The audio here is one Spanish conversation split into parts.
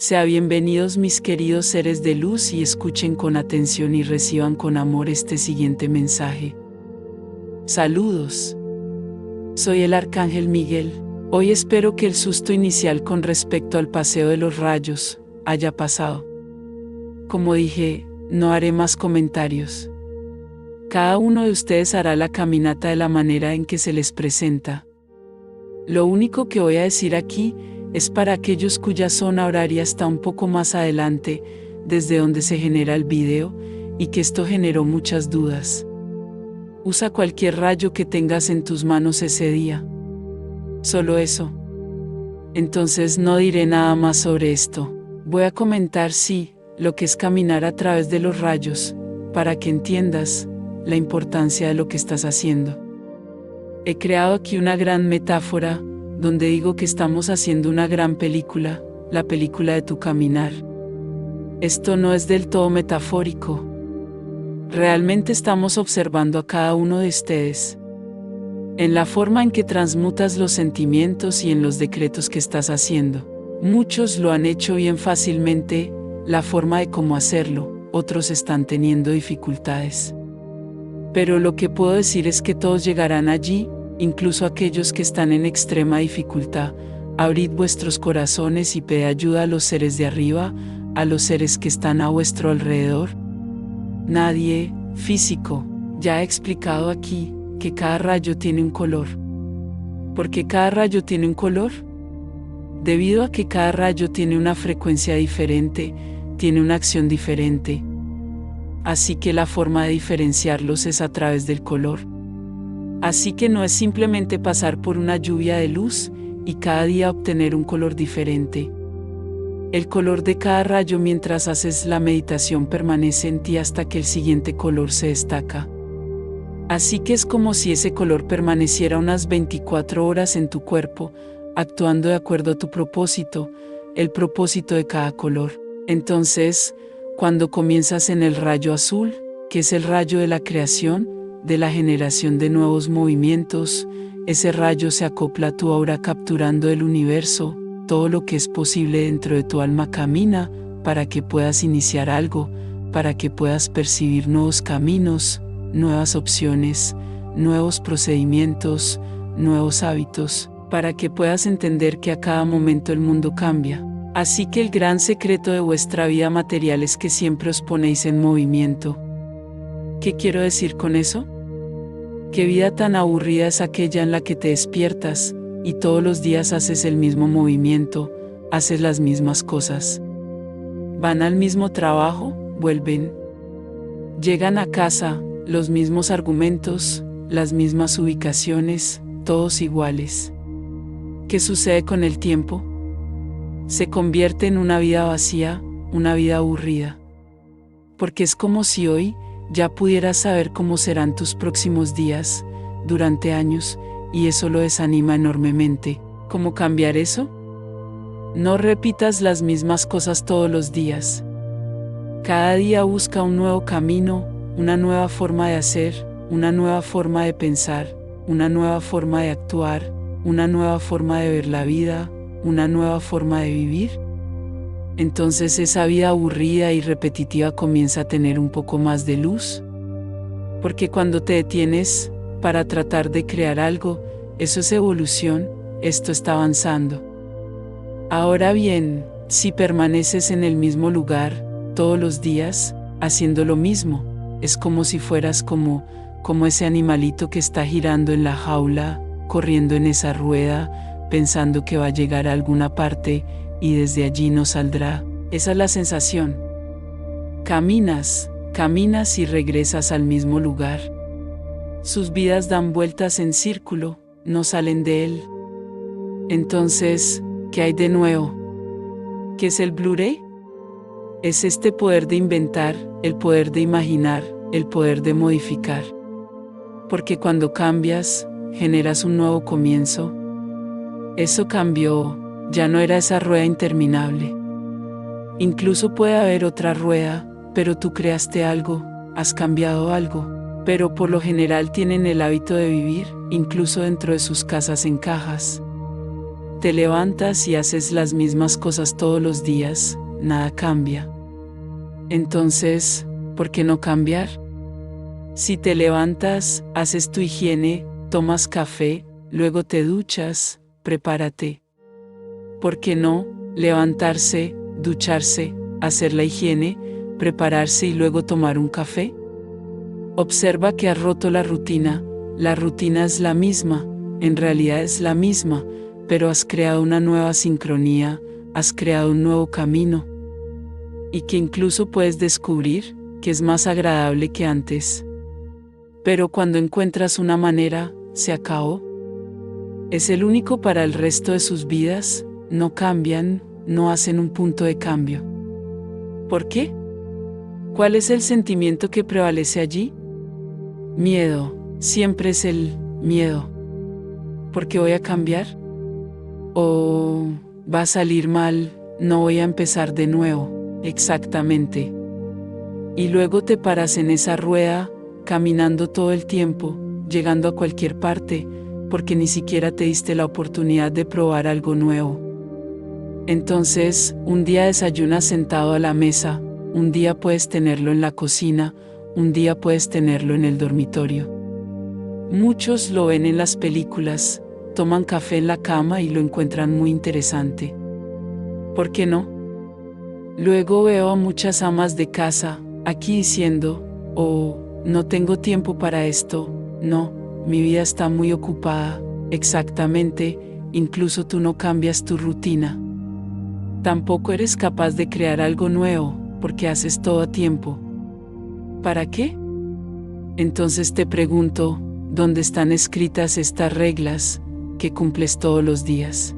Sea bienvenidos mis queridos seres de luz y escuchen con atención y reciban con amor este siguiente mensaje. Saludos. Soy el Arcángel Miguel. Hoy espero que el susto inicial con respecto al paseo de los rayos haya pasado. Como dije, no haré más comentarios. Cada uno de ustedes hará la caminata de la manera en que se les presenta. Lo único que voy a decir aquí es para aquellos cuya zona horaria está un poco más adelante, desde donde se genera el video, y que esto generó muchas dudas. Usa cualquier rayo que tengas en tus manos ese día. Solo eso. Entonces no diré nada más sobre esto. Voy a comentar lo que es caminar a través de los rayos, para que entiendas la importancia de lo que estás haciendo. He creado aquí una gran metáfora, donde digo que estamos haciendo una gran película, la película de tu caminar. Esto no es del todo metafórico. Realmente estamos observando a cada uno de ustedes, en la forma en que transmutas los sentimientos y en los decretos que estás haciendo. Muchos lo han hecho bien fácilmente, la forma de cómo hacerlo, otros están teniendo dificultades. Pero lo que puedo decir es que todos llegarán allí, incluso aquellos que están en extrema dificultad. Abrid vuestros corazones y pedid ayuda a los seres de arriba, a los seres que están a vuestro alrededor. Nadie, físico, ya he explicado aquí que cada rayo tiene un color. ¿Por qué cada rayo tiene un color? Debido a que cada rayo tiene una frecuencia diferente, tiene una acción diferente. Así que la forma de diferenciarlos es a través del color. Así que no es simplemente pasar por una lluvia de luz y cada día obtener un color diferente. El color de cada rayo mientras haces la meditación permanece en ti hasta que el siguiente color se destaca. Así que es como si ese color permaneciera unas 24 horas en tu cuerpo, actuando de acuerdo a tu propósito, el propósito de cada color. Entonces, cuando comienzas en el rayo azul, que es el rayo de la creación, de la generación de nuevos movimientos, ese rayo se acopla a tu aura capturando el universo, todo lo que es posible dentro de tu alma camina, para que puedas iniciar algo, para que puedas percibir nuevos caminos, nuevas opciones, nuevos procedimientos, nuevos hábitos, para que puedas entender que a cada momento el mundo cambia. Así que el gran secreto de vuestra vida material es que siempre os ponéis en movimiento. ¿Qué quiero decir con eso? ¿Qué vida tan aburrida es aquella en la que te despiertas y todos los días haces el mismo movimiento, haces las mismas cosas? Van al mismo trabajo, vuelven. Llegan a casa, los mismos argumentos, las mismas ubicaciones, todos iguales. ¿Qué sucede con el tiempo? Se convierte en una vida vacía, una vida aburrida. Porque es como si hoy ya pudieras saber cómo serán tus próximos días, durante años, y eso lo desanima enormemente. ¿Cómo cambiar eso? No repitas las mismas cosas todos los días. Cada día busca un nuevo camino, una nueva forma de hacer, una nueva forma de pensar, una nueva forma de actuar, una nueva forma de ver la vida, una nueva forma de vivir. Entonces esa vida aburrida y repetitiva comienza a tener un poco más de luz. Porque cuando te detienes para tratar de crear algo, eso es evolución, esto está avanzando. Ahora bien, si permaneces en el mismo lugar, todos los días, haciendo lo mismo, es como si fueras como ese animalito que está girando en la jaula, corriendo en esa rueda, pensando que va a llegar a alguna parte, y desde allí no saldrá. Esa es la sensación. Caminas y regresas al mismo lugar. Sus vidas dan vueltas en círculo, no salen de él. Entonces, ¿qué hay de nuevo? ¿Qué es el Blu-ray? Es este poder de inventar, el poder de imaginar, el poder de modificar. Porque cuando cambias, generas un nuevo comienzo. Eso cambió. Ya no era esa rueda interminable. Incluso puede haber otra rueda, pero tú creaste algo, has cambiado algo, pero por lo general tienen el hábito de vivir, incluso dentro de sus casas en cajas. Te levantas y haces las mismas cosas todos los días, nada cambia. Entonces, ¿por qué no cambiar? Si te levantas, haces tu higiene, tomas café, luego te duchas, prepárate. ¿Por qué no levantarse, ducharse, hacer la higiene, prepararse y luego tomar un café? Observa que has roto la rutina es la misma, en realidad es la misma, pero has creado una nueva sincronía, has creado un nuevo camino. Y que incluso puedes descubrir que es más agradable que antes. Pero cuando encuentras una manera, se acabó. Es el único para el resto de sus vidas, no cambian, no hacen un punto de cambio. ¿Por qué? ¿Cuál es el sentimiento que prevalece allí? Miedo, siempre es el miedo. ¿Por qué voy a cambiar? ¿O va a salir mal, no voy a empezar de nuevo? Exactamente. Y luego te paras en esa rueda, caminando todo el tiempo, llegando a cualquier parte, porque ni siquiera te diste la oportunidad de probar algo nuevo. Entonces, un día desayunas sentado a la mesa, un día puedes tenerlo en la cocina, un día puedes tenerlo en el dormitorio. Muchos lo ven en las películas, toman café en la cama y lo encuentran muy interesante. ¿Por qué no? Luego veo a muchas amas de casa, aquí diciendo, oh, no tengo tiempo para esto, no, mi vida está muy ocupada, exactamente, incluso tú no cambias tu rutina. Tampoco eres capaz de crear algo nuevo, porque haces todo a tiempo. ¿Para qué? Entonces te pregunto, ¿dónde están escritas estas reglas que cumples todos los días?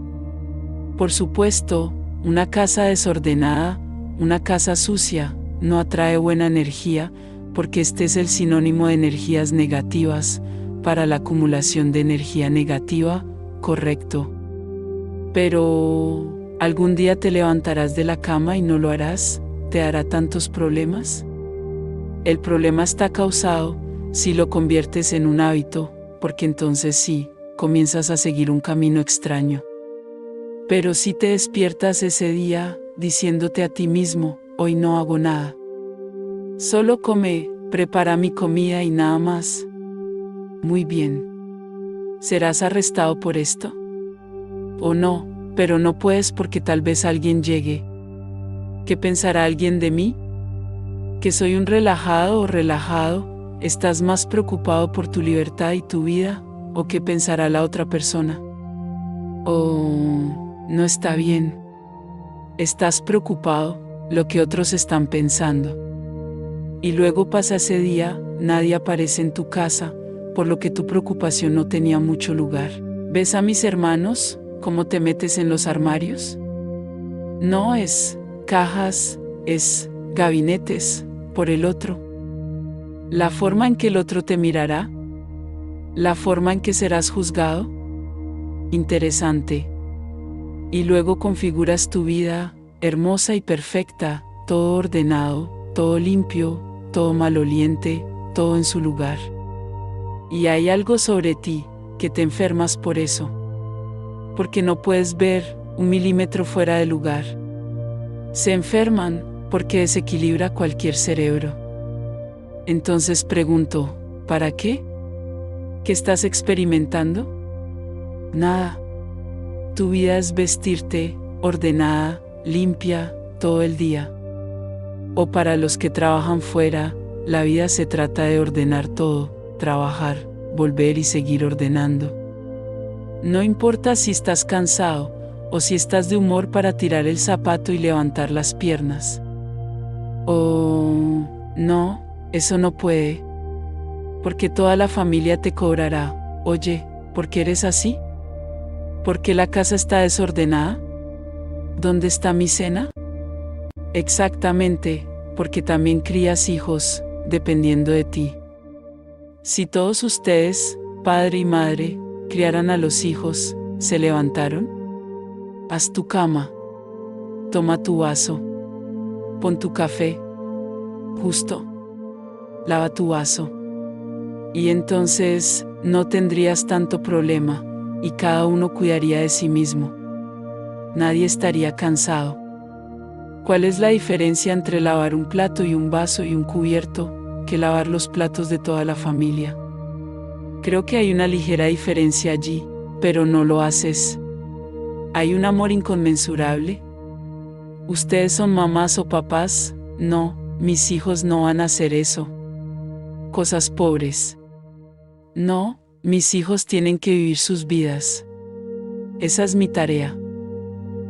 Por supuesto, una casa desordenada, una casa sucia, no atrae buena energía, porque este es el sinónimo de energías negativas, para la acumulación de energía negativa, correcto. Pero, ¿algún día te levantarás de la cama y no lo harás? ¿Te dará tantos problemas? El problema está causado si lo conviertes en un hábito, porque entonces sí, comienzas a seguir un camino extraño. Pero si te despiertas ese día, diciéndote a ti mismo, hoy no hago nada. Solo come, prepara mi comida y nada más. Muy bien. ¿Serás arrestado por esto? ¿O no? Pero no puedes porque tal vez alguien llegue. ¿Qué pensará alguien de mí? ¿Que soy un relajado o relajado? ¿Estás más preocupado por tu libertad y tu vida? ¿O qué pensará la otra persona? ¿O no está bien? Estás preocupado, lo que otros están pensando. Y luego pasa ese día, nadie aparece en tu casa, por lo que tu preocupación no tenía mucho lugar. ¿Ves a mis hermanos, cómo te metes en los armarios? No es cajas, es gabinetes, por el otro. La forma en que el otro te mirará, la forma en que serás juzgado. Interesante. Y luego configuras tu vida, hermosa y perfecta, todo ordenado, todo limpio, todo maloliente, todo en su lugar. Y hay algo sobre ti, que te enfermas por eso. Porque no puedes ver 1 milímetro fuera de lugar. Se enferman porque desequilibra cualquier cerebro. Entonces pregunto, ¿para qué? ¿Qué estás experimentando? Nada. Tu vida es vestirte, ordenada, limpia, todo el día. O para los que trabajan fuera, la vida se trata de ordenar todo, trabajar, volver y seguir ordenando. No importa si estás cansado, o si estás de humor para tirar el zapato y levantar las piernas. O no, eso no puede. Porque toda la familia te cobrará. Oye, ¿por qué eres así? ¿Por qué la casa está desordenada? ¿Dónde está mi cena? Exactamente, porque también crías hijos, dependiendo de ti. Si todos ustedes, padre y madre, criaran a los hijos, ¿se levantaron? Haz tu cama. Toma tu vaso. Pon tu café. Justo. Lava tu vaso. Y entonces, no tendrías tanto problema, y cada uno cuidaría de sí mismo. nadie estaría cansado. ¿Cuál es la diferencia entre lavar un plato y un vaso y un cubierto, que lavar los platos de toda la familia? Creo que hay una ligera diferencia allí, pero no lo haces. ¿Hay un amor inconmensurable? ¿Ustedes son mamás o papás? No, mis hijos no van a hacer eso. Cosas pobres. No, mis hijos tienen que vivir sus vidas. Esa es mi tarea.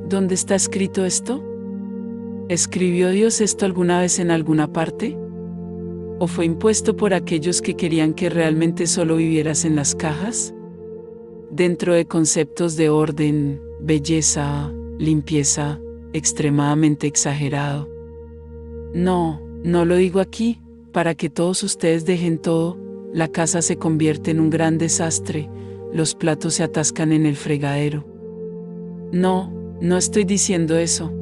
¿Dónde está escrito esto? ¿Escribió Dios esto alguna vez en alguna parte? ¿O fue impuesto por aquellos que querían que realmente solo vivieras en las cajas? Dentro de conceptos de orden, belleza, limpieza, extremadamente exagerado. No, no lo digo aquí, para que todos ustedes dejen todo, la casa se convierte en un gran desastre, los platos se atascan en el fregadero. No, no estoy diciendo eso.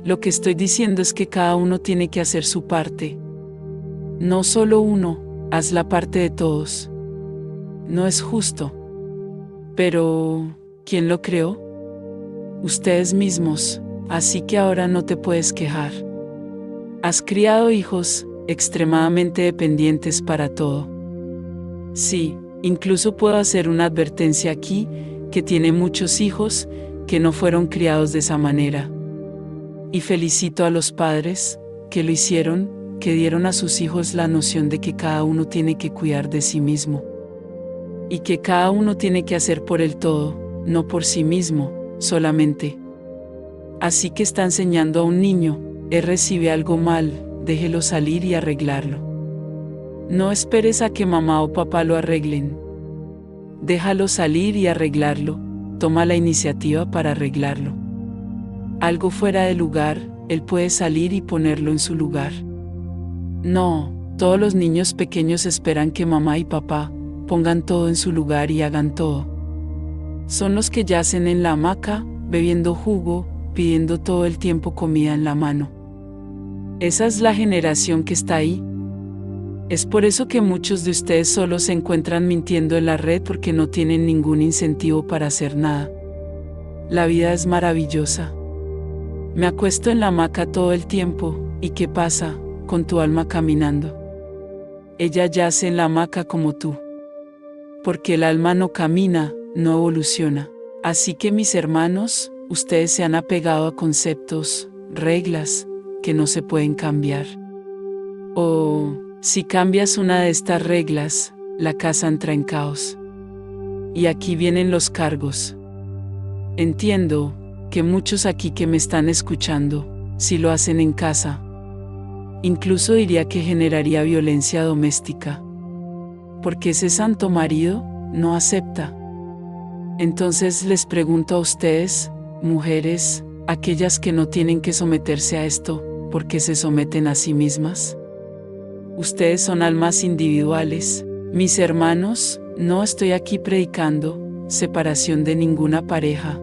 Lo que estoy diciendo es que cada uno tiene que hacer su parte. No solo uno, haz la parte de todos. No es justo. Pero, ¿quién lo creó? Ustedes mismos, así que ahora no te puedes quejar. Has criado hijos extremadamente dependientes para todo. Sí, incluso puedo hacer una advertencia aquí, que tiene muchos hijos que no fueron criados de esa manera. Y felicito a los padres que lo hicieron, que dieron a sus hijos la noción de que cada uno tiene que cuidar de sí mismo. Y que cada uno tiene que hacer por el todo, no por sí mismo, solamente. Así que está enseñando a un niño, él recibe algo mal, déjelo salir y arreglarlo. No esperes a que mamá o papá lo arreglen. Déjalo salir y arreglarlo, toma la iniciativa para arreglarlo. Algo fuera de lugar, él puede salir y ponerlo en su lugar. No, todos los niños pequeños esperan que mamá y papá pongan todo en su lugar y hagan todo. Son los que yacen en la hamaca, bebiendo jugo, pidiendo todo el tiempo comida en la mano. Esa es la generación que está ahí. Es por eso que muchos de ustedes solo se encuentran mintiendo en la red porque no tienen ningún incentivo para hacer nada. La vida es maravillosa. Me acuesto en la hamaca todo el tiempo, ¿y qué pasa con tu alma caminando? Ella yace en la hamaca como tú. Porque el alma no camina, no evoluciona. Así que mis hermanos, ustedes se han apegado a conceptos, reglas, que no se pueden cambiar. O, si cambias una de estas reglas, la casa entra en caos. Y aquí vienen los cargos. Entiendo que muchos aquí que me están escuchando, si lo hacen en casa, incluso diría que generaría violencia doméstica. Porque ese santo marido no acepta. Entonces les pregunto a ustedes, mujeres, aquellas que no tienen que someterse a esto, ¿por qué se someten a sí mismas? Ustedes son almas individuales. Mis hermanos, no estoy aquí predicando separación de ninguna pareja.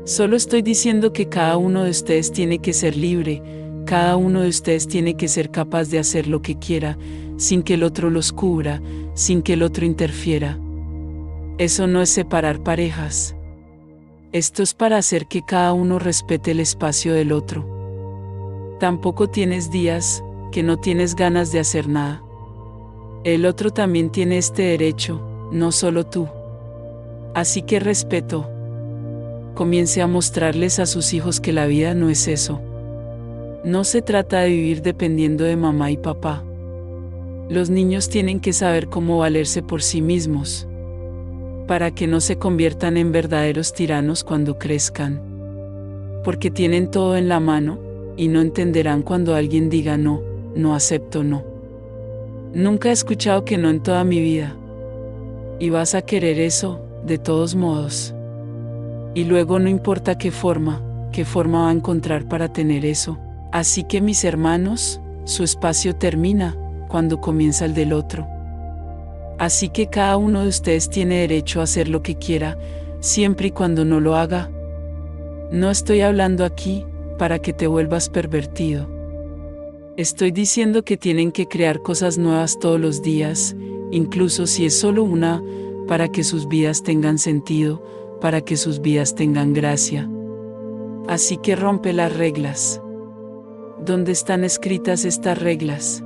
Solo estoy diciendo que cada uno de ustedes tiene que ser libre, cada uno de ustedes tiene que ser capaz de hacer lo que quiera, sin que el otro los cubra, sin que el otro interfiera. Eso no es separar parejas. Esto es para hacer que cada uno respete el espacio del otro. Tampoco tienes días que no tienes ganas de hacer nada. El otro también tiene este derecho, no solo tú. Así que respeto. Comience a mostrarles a sus hijos que la vida no es eso. No se trata de vivir dependiendo de mamá y papá. Los niños tienen que saber cómo valerse por sí mismos, para que no se conviertan en verdaderos tiranos cuando crezcan. Porque tienen todo en la mano, y no entenderán cuando alguien diga no, no acepto no. Nunca he escuchado que no en toda mi vida. Y vas a querer eso, de todos modos. Y luego no importa qué forma va a encontrar para tener eso. Así que mis hermanos, su espacio termina cuando comienza el del otro. Así que cada uno de ustedes tiene derecho a hacer lo que quiera, siempre y cuando no lo haga. No estoy hablando aquí para que te vuelvas pervertido. Estoy diciendo que tienen que crear cosas nuevas todos los días, incluso si es solo una, para que sus vidas tengan sentido, para que sus vidas tengan gracia, Así que rompe las reglas. ¿Dónde están escritas estas reglas?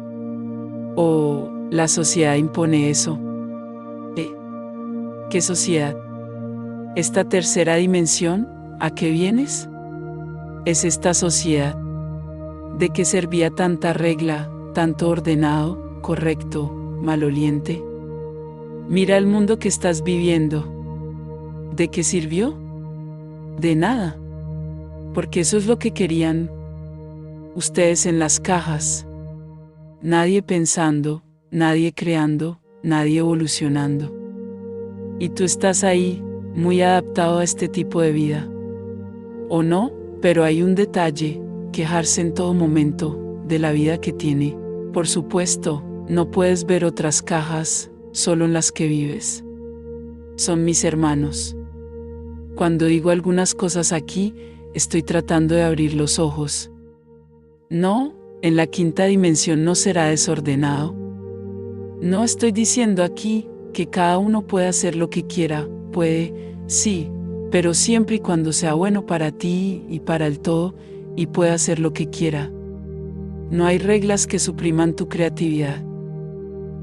¿O la sociedad impone eso? ¿Qué sociedad? ¿Esta tercera dimensión? ¿A qué vienes? Es esta sociedad. ¿De qué servía tanta regla, tanto ordenado, correcto, maloliente? Mira el mundo que estás viviendo. ¿De qué sirvió? De nada. Porque eso es lo que querían ustedes en las cajas. Nadie pensando, nadie creando, nadie evolucionando. Y tú estás ahí, muy adaptado a este tipo de vida. ¿O no? Pero hay un detalle, quejarse en todo momento de la vida que tiene. Por supuesto, no puedes ver otras cajas, solo en las que vives. Son mis hermanos. Cuando digo algunas cosas aquí, estoy tratando de abrir los ojos. No, en la quinta dimensión no será desordenado. No estoy diciendo aquí que cada uno puede hacer lo que quiera, puede, sí, pero siempre y cuando sea bueno para ti y para el todo, y pueda hacer lo que quiera. No hay reglas que supriman tu creatividad.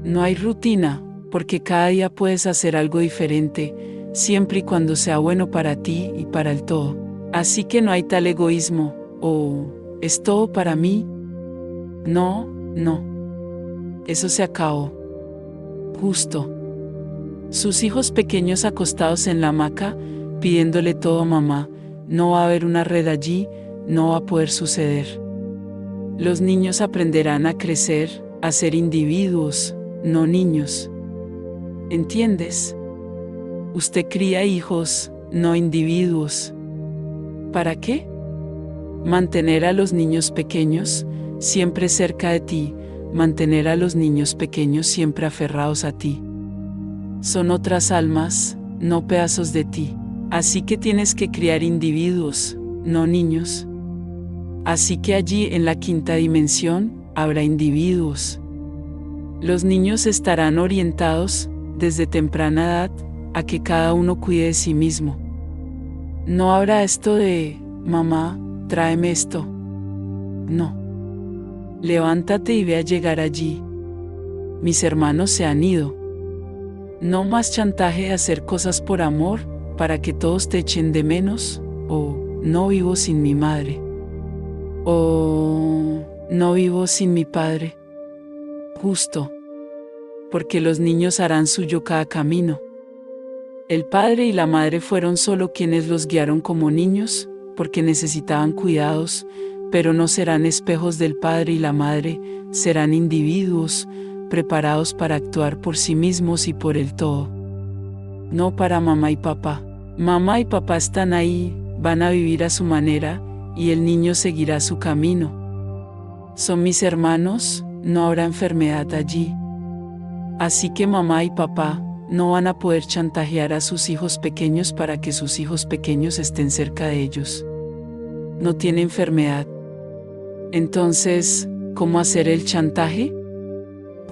No hay rutina, porque cada día puedes hacer algo diferente, siempre y cuando sea bueno para ti y para el todo. Así que no hay tal egoísmo, o ¿es todo para mí? No, no. Eso se acabó. Justo. Sus hijos pequeños acostados en la hamaca, pidiéndole todo a mamá, no va a haber una red allí, no va a poder suceder. Los niños aprenderán a crecer, a ser individuos, no niños. ¿Entiendes? Usted cría hijos, no individuos. ¿Para qué? Mantener a los niños pequeños siempre cerca de ti, mantener a los niños pequeños siempre aferrados a ti. Son otras almas, no pedazos de ti. Así que tienes que criar individuos, no niños. Así que allí en la quinta dimensión habrá individuos. Los niños estarán orientados, desde temprana edad, a que cada uno cuide de sí mismo. No habrá esto de, mamá, tráeme esto. No. Levántate y ve a llegar allí. Mis hermanos se han ido. No más chantaje de hacer cosas por amor, para que todos te echen de menos, o no vivo sin mi madre. O no vivo sin mi padre. Justo. Porque los niños harán suyo cada camino. El padre y la madre fueron solo quienes los guiaron como niños, porque necesitaban cuidados, pero no serán espejos del padre y la madre, serán individuos, preparados para actuar por sí mismos y por el todo. No para mamá y papá. Mamá y papá están ahí, van a vivir a su manera, y el niño seguirá su camino. Son mis hermanos, no habrá enfermedad allí. Así que mamá y papá no van a poder chantajear a sus hijos pequeños para que sus hijos pequeños estén cerca de ellos. No tiene enfermedad. Entonces, ¿cómo hacer el chantaje?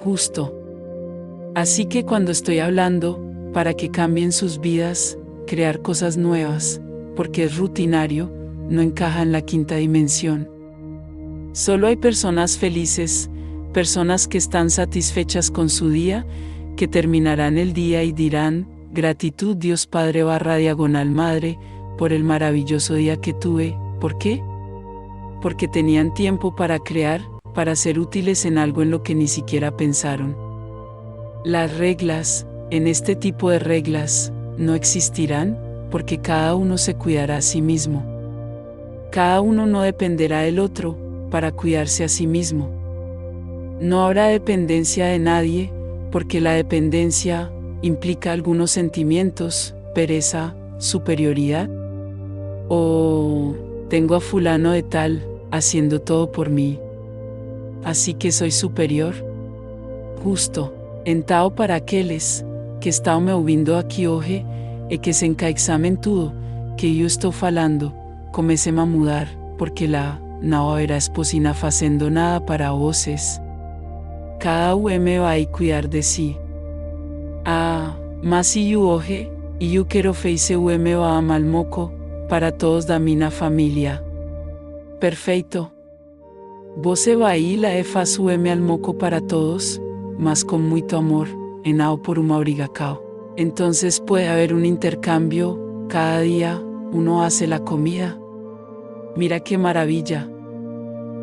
Justo. Así que cuando estoy hablando, para que cambien sus vidas, crear cosas nuevas, porque es rutinario, no encaja en la quinta dimensión. Solo hay personas felices, personas que están satisfechas con su día, que terminarán el día y dirán, gratitud Dios Padre / Madre, por el maravilloso día que tuve. ¿Por qué? Porque tenían tiempo para crear, para ser útiles en algo en lo que ni siquiera pensaron. Las reglas, en este tipo de reglas, no existirán, porque cada uno se cuidará a sí mismo. Cada uno no dependerá del otro, para cuidarse a sí mismo. No habrá dependencia de nadie, porque la dependencia implica algunos sentimientos, pereza, superioridad. O tengo a fulano de tal, haciendo todo por mí. Así que soy superior. Justo, entao para aqueles, que estão me ouvindo aqui hoje, e que se encaixamen tudo, que eu estou falando, comecem a mudar, porque lá, não haverá esposina fazendo nada para vocês. Cada um vai cuidar de si. Mas se eu hoje, e eu quero feice vai mal moco, para todos da minha família. Perfeito. Você vai e faço o almoço para todos, mas com muito amor, enao por uma obrigacao. Entonces puede haber un intercambio, cada día uno hace la comida. Mira qué maravilla.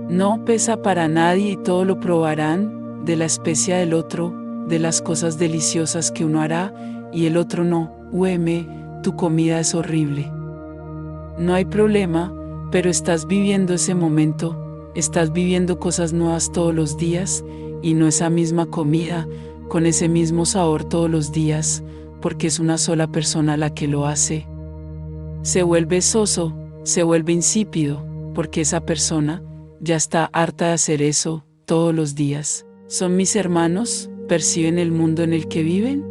No pesa para nadie y todo lo probarán, de la especia del otro, de las cosas deliciosas que uno hará, y el otro no. Tu comida es horrible. No hay problema, pero estás viviendo ese momento, estás viviendo cosas nuevas todos los días, y no esa misma comida, con ese mismo sabor todos los días, porque es una sola persona la que lo hace. Se vuelve soso, se vuelve insípido, porque esa persona ya está harta de hacer eso todos los días. ¿Son mis hermanos? ¿Perciben el mundo en el que viven?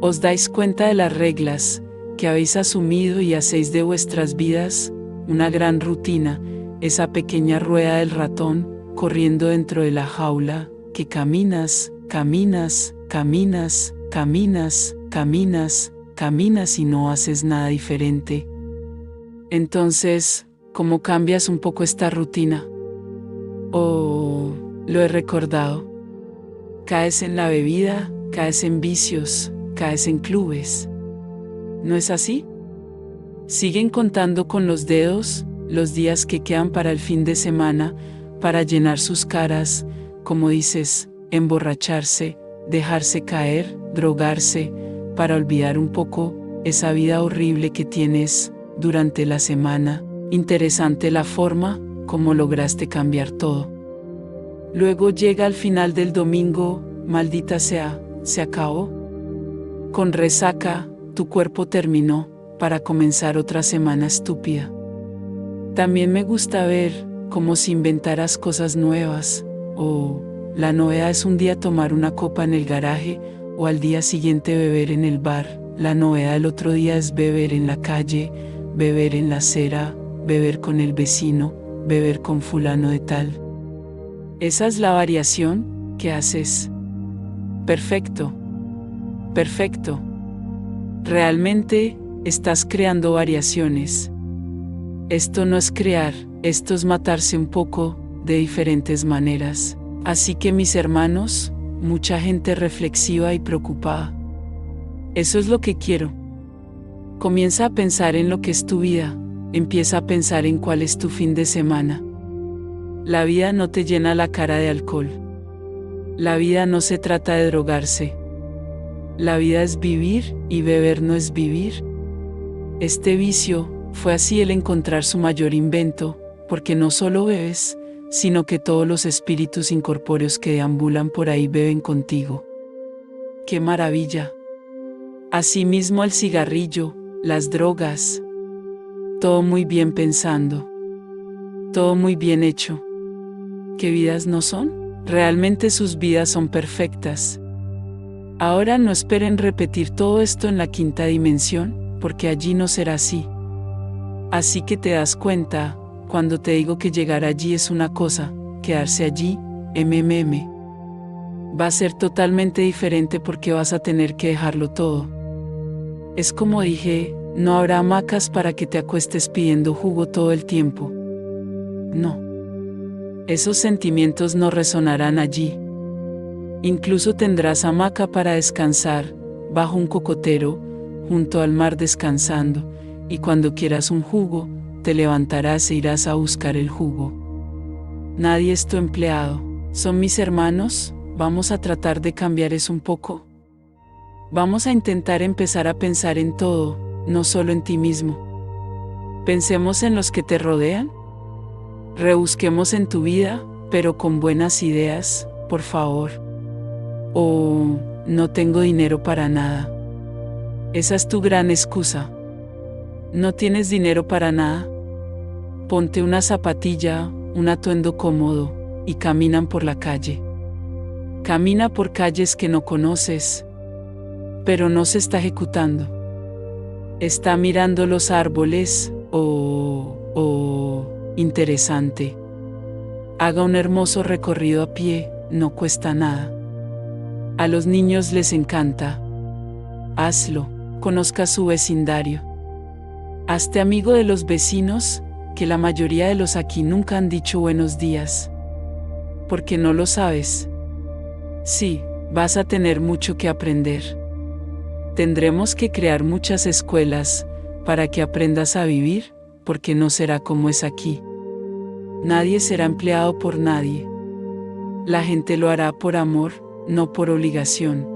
¿Os dais cuenta de las reglas que habéis asumido y hacéis de vuestras vidas una gran rutina, esa pequeña rueda del ratón corriendo dentro de la jaula, que caminas, caminas, caminas, caminas, caminas, caminas y no haces nada diferente? Entonces, ¿cómo cambias un poco esta rutina? Oh, lo he recordado. Caes en la bebida, caes en vicios, caes en clubes. ¿No es así? Siguen contando con los dedos los días que quedan para el fin de semana, para llenar sus caras, como dices, emborracharse, dejarse caer, drogarse, para olvidar un poco esa vida horrible que tienes durante la semana. Interesante la forma como lograste cambiar todo. Luego llega al final del domingo, maldita sea, se acabó. Con resaca, tu cuerpo terminó, para comenzar otra semana estúpida. También me gusta ver como si inventaras cosas nuevas, o la novedad es un día tomar una copa en el garaje, o al día siguiente beber en el bar. La novedad del otro día es beber en la calle, beber en la acera, beber con el vecino, beber con fulano de tal. Esa es la variación que haces. Perfecto. Perfecto. Realmente, estás creando variaciones. Esto no es crear, esto es matarse un poco, de diferentes maneras. Así que mis hermanos, mucha gente reflexiva y preocupada. Eso es lo que quiero. Comienza a pensar en lo que es tu vida, empieza a pensar en cuál es tu fin de semana. La vida no te llena la cara de alcohol. La vida no se trata de drogarse. La vida es vivir, y beber no es vivir. Este vicio fue así el encontrar su mayor invento, porque no solo bebes, sino que todos los espíritus incorpóreos que deambulan por ahí beben contigo. ¡Qué maravilla! Asimismo el cigarrillo, las drogas. Todo muy bien pensando. Todo muy bien hecho. ¿Qué vidas no son? Realmente sus vidas son perfectas. Ahora no esperen repetir todo esto en la quinta dimensión, porque allí no será así. Así que te das cuenta, cuando te digo que llegar allí es una cosa, quedarse allí, va a ser totalmente diferente porque vas a tener que dejarlo todo. Es como dije, no habrá hamacas para que te acuestes pidiendo jugo todo el tiempo. No. Esos sentimientos no resonarán allí. Incluso tendrás hamaca para descansar, bajo un cocotero, junto al mar descansando, y cuando quieras un jugo, te levantarás e irás a buscar el jugo. Nadie es tu empleado, son mis hermanos, vamos a tratar de cambiar eso un poco. Vamos a intentar empezar a pensar en todo, no solo en ti mismo. Pensemos en los que te rodean. Rebusquemos en tu vida, pero con buenas ideas, por favor. O, no tengo dinero para nada. Esa es tu gran excusa. ¿No tienes dinero para nada? Ponte una zapatilla, un atuendo cómodo, y caminan por la calle. Camina por calles que no conoces, pero no se está ejecutando. Está mirando los árboles, interesante. Haga un hermoso recorrido a pie, no cuesta nada. A los niños les encanta. Hazlo, conozca su vecindario. Hazte amigo de los vecinos, que la mayoría de los aquí nunca han dicho buenos días. ¿Porque no lo sabes? Sí, vas a tener mucho que aprender. Tendremos que crear muchas escuelas, para que aprendas a vivir, porque no será como es aquí. Nadie será empleado por nadie. La gente lo hará por amor, no por obligación.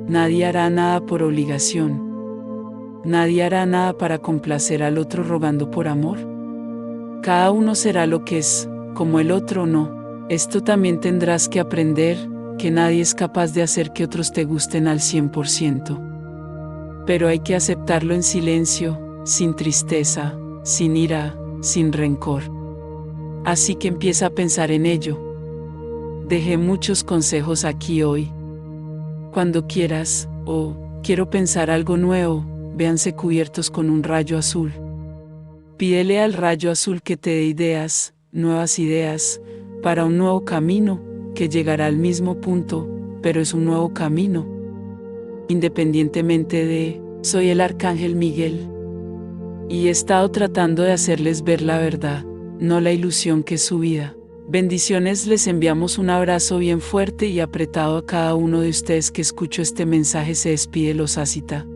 Nadie hará nada por obligación. Nadie hará nada para complacer al otro rogando por amor. Cada uno será lo que es, como el otro no. Esto también tendrás que aprender, que nadie es capaz de hacer que otros te gusten al 100%. Pero hay que aceptarlo en silencio, sin tristeza, sin ira, sin rencor. Así que empieza a pensar en ello. Dejé muchos consejos aquí hoy. Cuando quieras, quiero pensar algo nuevo, véanse cubiertos con un rayo azul. Pídele al rayo azul que te dé ideas, nuevas ideas, para un nuevo camino, que llegará al mismo punto, pero es un nuevo camino. Independientemente de, soy el Arcángel Miguel. Y he estado tratando de hacerles ver la verdad, no la ilusión que es su vida. Bendiciones, les enviamos un abrazo bien fuerte y apretado a cada uno de ustedes que escuchó este mensaje. Se despide Los Asita.